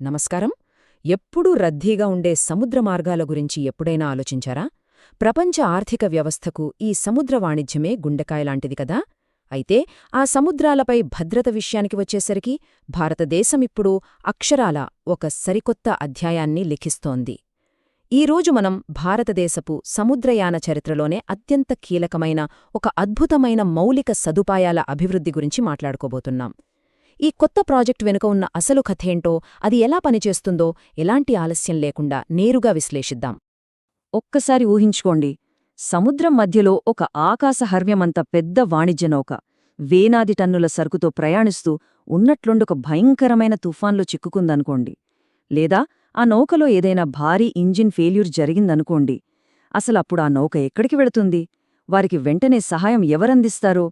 నమస్కారం. ఎప్పుడూ రద్దీగా ఉండే సముద్ర మార్గాల గురించి ఎప్పుడైనా ఆలోచించారా? ప్రపంచ ఆర్థిక వ్యవస్థకు ఈ సముద్ర వాణిజ్యమే గుండెకాయలాంటిది కదా. అయితే ఆ సముద్రాలపై భద్రత విషయానికి వచ్చేసరికి భారతదేశమిప్పుడు అక్షరాల ఒక సరికొత్త అధ్యాయాన్ని లిఖిస్తోంది. ఈరోజు మనం భారతదేశపు సముద్రయాన చరిత్రలోనే అత్యంత కీలకమైన ఒక అద్భుతమైన మౌలిక సదుపాయాల అభివృద్ధి గురించి మాట్లాడుకోబోతున్నాం. ఈ కొత్త ప్రాజెక్టు వెనుక ఉన్న అసలు కథేంటో, అది ఎలా పనిచేస్తుందో ఎలాంటి ఆలస్యం లేకుండా నేరుగా విశ్లేషిద్దాం. ఒక్కసారి ఊహించుకోండి, సముద్రం మధ్యలో ఒక ఆకాశహర్వ్యమంత పెద్ద వాణిజ్య నౌక వేలాది టన్నుల సరుకుతో ప్రయాణిస్తూ ఉన్నట్లుండొక భయంకరమైన తుఫాన్లో చిక్కుకుందనుకోండి. లేదా ఆ నౌకలో ఏదైనా భారీ ఇంజిన్ ఫెయిల్యూర్ జరిగిందనుకోండి. అసలప్పుడు ఆ నౌక ఎక్కడికి వెళుతుంది? వారికి వెంటనే సహాయం ఎవరందిస్తారో?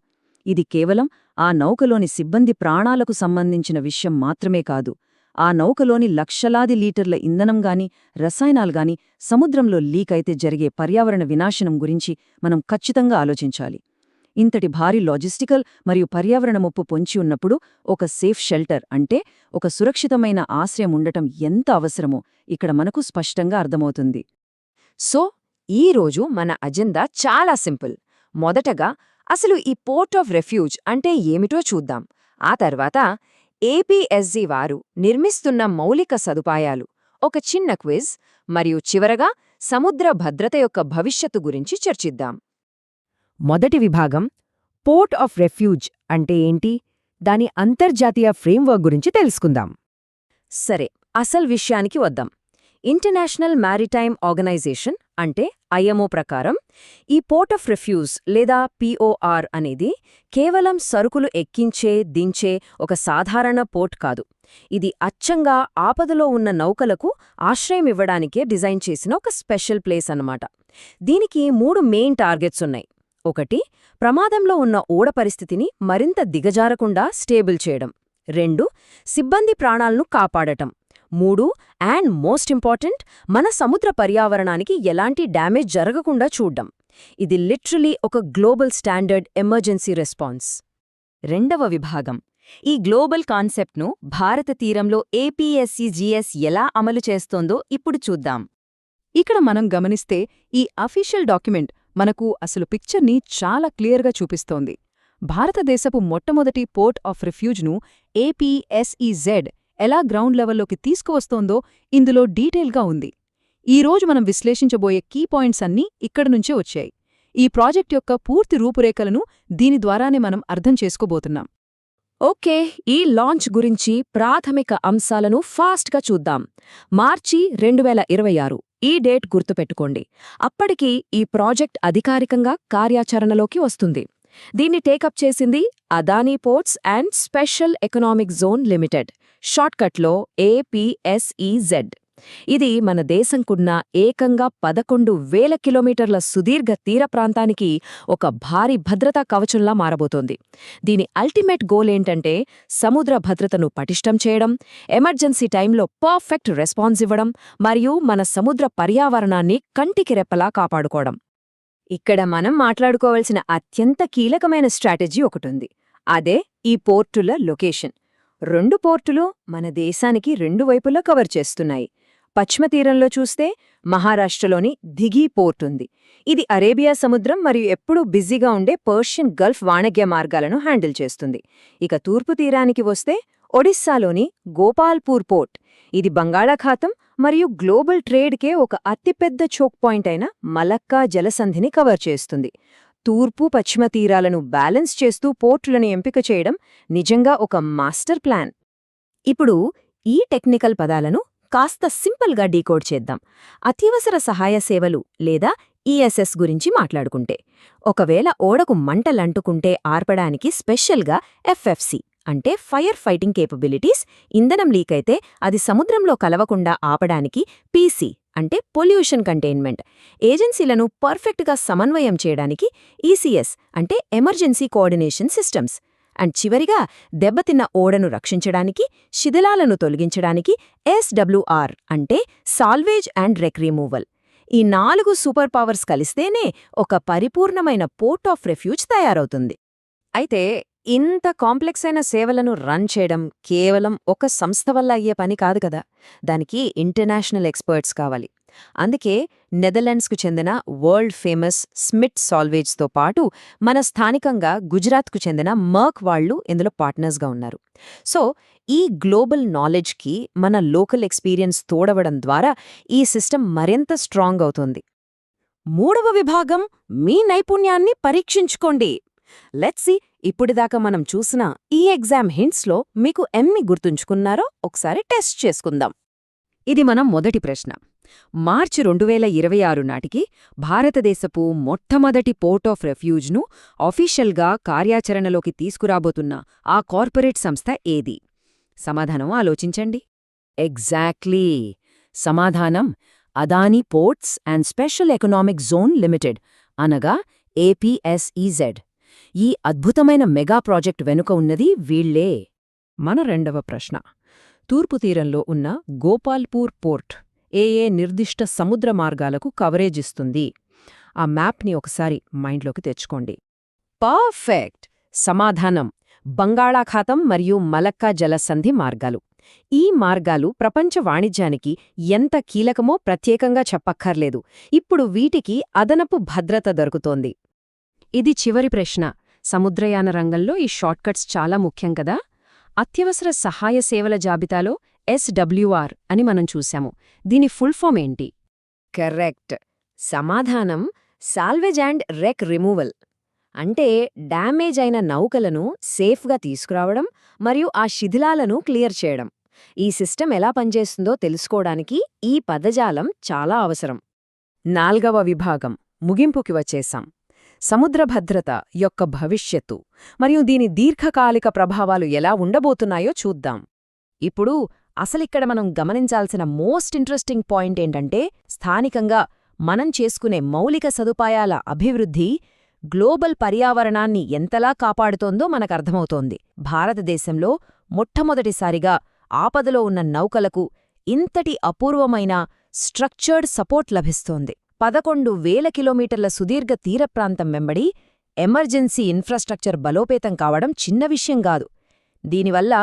ఇది కేవలం ఆ నౌకలోని సిబ్బంది ప్రాణాలకు సంబంధించిన విషయం మాత్రమే కాదు. ఆ నౌకలోని లక్షలాది లీటర్ల ఇంధనంగాని రసాయనాలుగాని సముద్రంలో లీకైతే జరిగే పర్యావరణ వినాశనం గురించి మనం ఖచ్చితంగా ఆలోచించాలి. ఇంతటి భారీ లాజిస్టికల్ మరియు పర్యావరణ ముప్పు పొంచి ఉన్నప్పుడు ఒక సేఫ్ షెల్టర్, అంటే ఒక సురక్షితమైన ఆశ్రయం ఉండటం ఎంత అవసరమో ఇక్కడ మనకు స్పష్టంగా అర్థమవుతుంది. సో ఈరోజు మన అజెండా చాలా సింపుల్. మొదటగా అసలు ఈ పోర్ట్ ఆఫ్ రెఫ్యూజ్ అంటే ఏమిటో చూద్దాం. ఆ తర్వాత ఏపీఎస్జీ వారు నిర్మిస్తున్న మౌలిక సదుపాయాలు, ఒక చిన్న క్విజ్, మరియు చివరగా సముద్ర భద్రత యొక్క భవిష్యత్తు గురించి చర్చిద్దాం. మొదటి విభాగం పోర్ట్ ఆఫ్ రెఫ్యూజ్ అంటే ఏంటి, దాని అంతర్జాతీయ ఫ్రేమ్వర్క్ గురించి తెలుసుకుందాం. సరే, అసలు విషయానికి వద్దాం. ఇంటర్నేషనల్ మ్యారిటైమ్ ఆర్గనైజేషన్ అంటే ఐఎంఓ ప్రకారం ఈ పోర్ట్ ఆఫ్ రెఫ్యూజ్ లేదా పిఓఆర్ అనేది కేవలం సరుకులు ఎక్కించే, దించే ఒక సాధారణ పోర్ట్ కాదు. ఇది అచ్చంగా ఆపదలో ఉన్న నౌకలకు ఆశ్రయమివ్వడానికే డిజైన్ చేసిన ఒక స్పెషల్ ప్లేస్ అన్నమాట. దీనికి 3 మెయిన్ టార్గెట్స్ ఉన్నాయి. 1. ప్రమాదంలో ఉన్న ఓడ పరిస్థితిని మరింత దిగజారకుండా స్టేబుల్ చేయడం. 2. సిబ్బంది ప్రాణాలను కాపాడటం. 3. అండ్ మోస్ట్ ఇంపార్టెంట్, మన సముద్ర పర్యావరణానికి ఎలాంటి డ్యామేజ్ జరగకుండా చూడ్డం. ఇది లిటరలీ ఒక గ్లోబల్ స్టాండర్డ్ ఎమర్జెన్సీ రెస్పాన్స్. రెండవ విభాగం ఈ గ్లోబల్ కాన్సెప్ట్ను భారత తీరంలో ఏపీఎస్సీజీఎస్ ఎలా అమలు చేస్తోందో ఇప్పుడు చూద్దాం. ఇక్కడ మనం గమనిస్తే ఈ అఫీషియల్ డాక్యుమెంట్ మనకు అసలు పిక్చర్ని చాలా క్లియర్గా చూపిస్తోంది. భారతదేశపు మొట్టమొదటి పోర్ట్ ఆఫ్ రిఫ్యూజ్ను ఏపీఎస్ఈజెడ్ ఎలా గ్రౌండ్ లెవెల్లోకి తీసుకువస్తోందో ఇందులో డీటెయిల్గా ఉంది. ఈరోజు మనం విశ్లేషించబోయే కీ పాయింట్స్ అన్నీ ఇక్కడనుంచే వచ్చాయి. ఈ ప్రాజెక్ట్ యొక్క పూర్తి రూపురేఖలను దీని ద్వారానే మనం అర్థం చేసుకోబోతున్నాం. ఓకే, ఈ లాంచ్ గురించి ప్రాథమిక అంశాలను ఫాస్ట్గా చూద్దాం. మార్చి 2026 ఈ డేట్ గుర్తుపెట్టుకోండి. అప్పటికి ఈ ప్రాజెక్ట్ అధికారికంగా కార్యాచరణలోకి వస్తుంది. దీన్ని టేకప్ చేసింది Adani ports and special economic zone limited, షార్ట్కట్లో ఏపీఎస్ఈజెడ్. ఇది మన దేశంకున్న ఏకంగా 11,000 కిలోమీటర్ల సుదీర్ఘ తీర ప్రాంతానికి ఒక భారీ భద్రతా కవచంలా మారబోతోంది. దీని అల్టిమేట్ గోల్ ఏంటంటే సముద్ర భద్రతను పటిష్టం చేయడం, ఎమర్జెన్సీ టైంలో పర్ఫెక్ట్ రెస్పాన్స్ ఇవ్వడం, మరియు మన సముద్ర పర్యావరణాన్ని కంటికి రెప్పలా కాపాడుకోవడం. ఇక్కడ మనం మాట్లాడుకోవాల్సిన అత్యంత కీలకమైన స్ట్రాటజీ ఒకటుంది. అదే ఈ పోర్టుల లొకేషన్. 2 పోర్టులు మన దేశానికి 2 వైపులా కవర్ చేస్తున్నాయి. పశ్చిమ తీరంలో చూస్తే మహారాష్ట్రలోని దిఘీ పోర్ట్ ఉంది. ఇది అరేబియా సముద్రం మరియు ఎప్పుడూ బిజీగా ఉండే పర్షియన్ గల్ఫ్ వాణిజ్య మార్గాలను హ్యాండిల్ చేస్తుంది. ఇక తూర్పు తీరానికి వస్తే ఒడిస్సాలోని గోపాల్పూర్ పోర్ట్. ఇది బంగాళాఖాతం మరియు గ్లోబల్ ట్రేడ్కే ఒక అతిపెద్ద చోక్ పాయింట్ అయిన మలక్కా జలసంధిని కవర్ చేస్తుంది. తూర్పు పశ్చిమ తీరాలను బ్యాలెన్స్ చేస్తూ పోర్టులను ఎంపిక చేయడం నిజంగా ఒక మాస్టర్ ప్లాన్. ఇప్పుడు ఈ టెక్నికల్ పదాలను కాస్త సింపుల్గా డీకోడ్ చేద్దాం. అత్యవసర సహాయ సేవలు లేదా ఈఎస్ఎస్ గురించి మాట్లాడుకుంటే, ఒకవేళ ఓడకు మంటలంటుకుంటే ఆర్పడానికి స్పెషల్గా ఎఫ్ఎఫ్సి అంటే ఫైర్ ఫైటింగ్ కేపబిలిటీస్, ఇంధనం లీకైతే అది సముద్రంలో కలవకుండా ఆపడానికి పీసీ అంటే పొల్యూషన్ కంటైన్మెంట్, ఏజెన్సీలను పర్ఫెక్ట్గా సమన్వయం చేయడానికి ఈసీఎస్ అంటే ఎమర్జెన్సీ కోఆర్డినేషన్ సిస్టమ్స్, అండ్ చివరిగా దెబ్బతిన్న ఓడను రక్షించడానికి, శిథిలాలను తొలగించడానికి ఎస్డబ్ల్యూఆర్ అంటే సాల్వేజ్ అండ్ రెక్ రిమూవల్. ఈ 4 సూపర్ పవర్స్ కలిస్తేనే ఒక పరిపూర్ణమైన పోర్ట్ ఆఫ్ రెఫ్యూజ్ తయారవుతుంది. అయితే ఇంత కాంప్లెక్స్ అయిన సేవలను రన్ చేయడం కేవలం ఒక సంస్థ వల్ల అయ్యే పని కాదు కదా, దానికి ఇంటర్నేషనల్ ఎక్స్పర్ట్స్ కావాలి. అందుకే నెదర్లాండ్స్కు చెందిన వరల్డ్ ఫేమస్ స్మిట్ సాల్వేజ్తో పాటు మన స్థానికంగా గుజరాత్కు చెందిన మర్క్ వాళ్ళు ఇందులో పార్ట్నర్స్గా ఉన్నారు. సో ఈ గ్లోబల్ నాలెడ్జ్కి మన లోకల్ ఎక్స్పీరియన్స్ తోడవడం ద్వారా ఈ సిస్టమ్ మరింత స్ట్రాంగ్ అవుతుంది. 3వ విభాగం మీ నైపుణ్యాన్ని పరీక్షించుకోండి. లెట్స్ సీ, ఇప్పుడిదాకా మనం చూసిన ఈ ఎగ్జామ్ హింట్స్లో మీకు ఎన్ని గుర్తుంచుకున్నారో ఒకసారి టెస్ట్ చేసుకుందాం. ఇది మనం మొదటి ప్రశ్న. మార్చి 2026 నాటికి భారతదేశపు మొట్టమొదటి పోర్ట్ ఆఫ్ రెఫ్యూజ్ను ఆఫీషియల్గా కార్యాచరణలోకి తీసుకురాబోతున్న ఆ కార్పొరేట్ సంస్థ ఏది? సమాధానం ఆలోచించండి. ఎగ్జాక్ట్లీ! సమాధానం Adani ports and special economic zone limited, అనగా APSEZ. ఈ అద్భుతమైన మెగా ప్రాజెక్ట్ వెనుక ఉన్నది వీళ్లే. మన రెండవ ప్రశ్న. తూర్పు తీరంలో ఉన్న గోపాల్పూర్ పోర్ట్ ఏ నిర్దిష్ట సముద్ర మార్గాలకు కవరేజ్ ఇస్తుంది? ఆ మ్యాప్ని ఒకసారి మైండ్లోకి తెచ్చుకోండి. పర్ఫెక్ట్! సమాధానం బంగాళాఖాతం మరియు మలక్కా జలసంధి మార్గాలు. ఈ మార్గాలు ప్రపంచ వాణిజ్యానికి ఎంత కీలకమో ప్రత్యేకంగా చెప్పక్కర్లేదు. ఇప్పుడు వీటికి అదనపు భద్రత దొరుకుతోంది. ఇది చివరి ప్రశ్న. సముద్రయాన రంగంలో ఈ షార్ట్కట్స్ చాలా ముఖ్యం కదా. అత్యవసర సహాయ సేవల జాబితాలో SWR అని మనం చూశాము. దీని ఫుల్ ఫామ్ ఏంటి? కరెక్ట్. సమాధానం సాల్వేజ్ అండ్ రెక్ రిమూవల్. అంటే డ్యామేజ్ అయిన నౌకలను సేఫ్గా తీసుకురావడం మరియు ఆ శిథిలాలను క్లియర్ చేయడం. ఈ సిస్టమ్ ఎలా పనిచేస్తుందో తెలుసుకోవడానికి ఈ పదజాలం చాలా అవసరం. 4వ విభాగం ముగింపుకి వచ్చేశాం. సముద్ర భద్రత యొక్క భవిష్యత్తు మరియు దీని దీర్ఘకాలిక ప్రభావాలు ఎలా ఉండబోతున్నాయో చూద్దాం. ఇప్పుడు అసలిక్కడ మనం గమనించాల్సిన మోస్ట్ ఇంట్రెస్టింగ్ పాయింట్ ఏంటంటే, స్థానికంగా మనం చేసుకునే మౌలిక సదుపాయాల అభివృద్ధి గ్లోబల్ పర్యావరణాన్ని ఎంతలా కాపాడుతోందో మనకర్థమవుతోంది. భారతదేశంలో మొట్టమొదటిసారిగా ఆపదలో ఉన్న నౌకలకు ఇంతటి అపూర్వమైన స్ట్రక్చర్డ్ సపోర్ట్ లభిస్తోంది. 11,000 కిలోమీటర్ల సుదీర్ఘ తీరప్రాంతం వెంబడి ఎమర్జెన్సీ ఇన్ఫ్రాస్ట్రక్చర్ బలోపేతం కావడం చిన్న విషయం కాదు. దీనివల్ల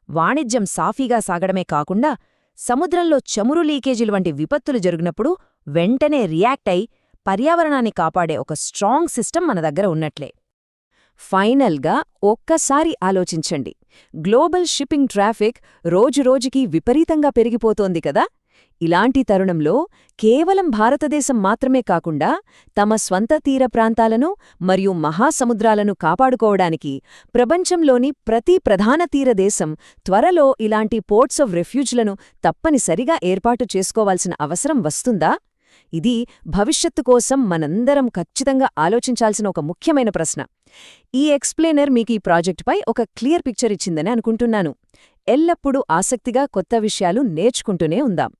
వాణిజ్యం సాఫీగా సాగడమే కాకుండా సముద్రంలో చమురు లీకేజీలు వంటి విపత్తులు జరిగినప్పుడు వెంటనే రియాక్ట్ అయి పర్యావరణాన్ని కాపాడే ఒక స్ట్రాంగ్ సిస్టమ్ మన దగ్గర ఉన్నట్లే. ఫైనల్గా ఒక్కసారి ఆలోచించండి. గ్లోబల్ షిప్పింగ్ ట్రాఫిక్ రోజురోజుకీ విపరీతంగా పెరిగిపోతోంది కదా. ఇలాంటి తరుణంలో కేవలం భారతదేశం మాత్రమే కాకుండా తమ స్వంత తీర ప్రాంతాలను మరియు మహాసముద్రాలను కాపాడుకోవడానికి ప్రపంచంలోని ప్రతి ప్రధాన తీరదేశం త్వరలో ఇలాంటి పోర్ట్స్ ఆఫ్ రెఫ్యూజ్లను తప్పనిసరిగా ఏర్పాటు చేసుకోవాల్సిన అవసరం వస్తుందా? ఇది భవిష్యత్తు కోసం మనందరం ఖచ్చితంగా ఆలోచించాల్సిన ఒక ముఖ్యమైన ప్రశ్న. ఈ ఎక్స్ప్లెయినర్ మీకు ఈ ప్రాజెక్టుపై ఒక క్లియర్ పిక్చర్ ఇచ్చిందని అనుకుంటున్నాను. ఎల్లప్పుడూ ఆసక్తిగా కొత్త విషయాలు నేర్చుకుంటూనే ఉందాం.